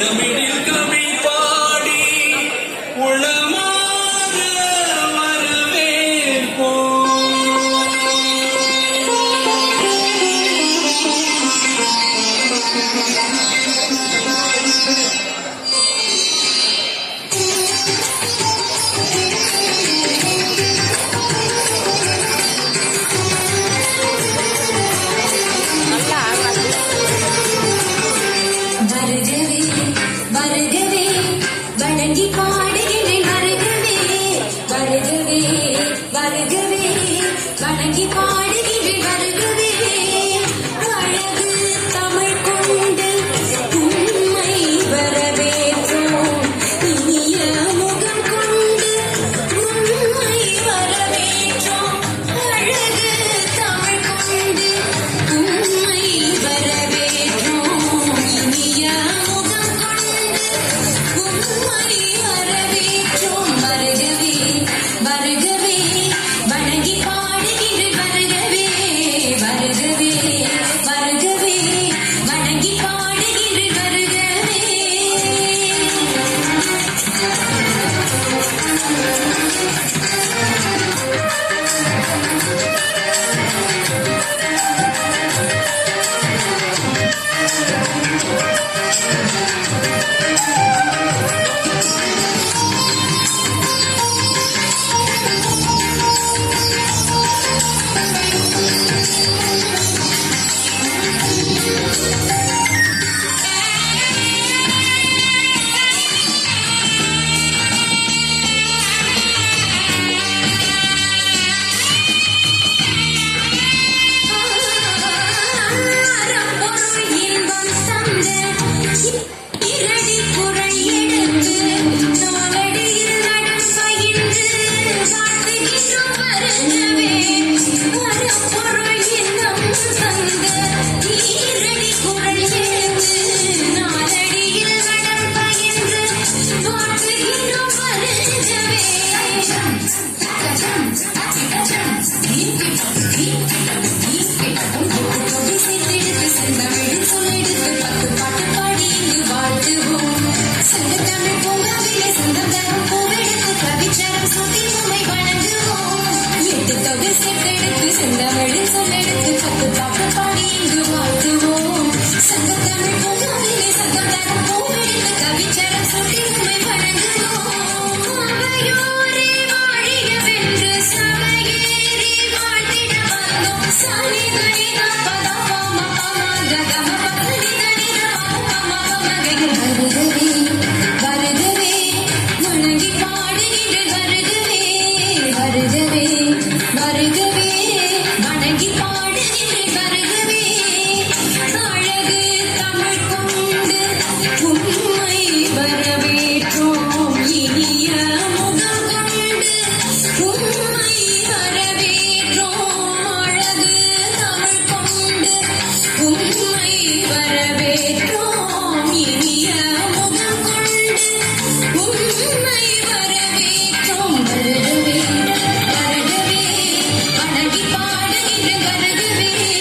தமிழில் கவி பாடி உளமாக வரவேற்போம். வருகவே வணங்கி பாடுகிறேன். வருகவே வருகவே வணங்கி பாடுகிறேன். வருகவே அழகு தமிழ் கொண்டு உண்மை வரவேற்றோம். இனிய முகம் கொண்டு உண்மை வரவேற்றோம். அழகு தமிழ் கொண்டு உண்மை வரவேற்றோம். இனிய முகம் கொண்டு உண்மை வரவேற்றோம். வருகவே வருகவே வணங்கி பாடுகின்ற. வருகவே வருகவே வருகவே வணங்கி பாடுகின்ற. வருகவே வணங்கி பாடுகின்ற. வருகவே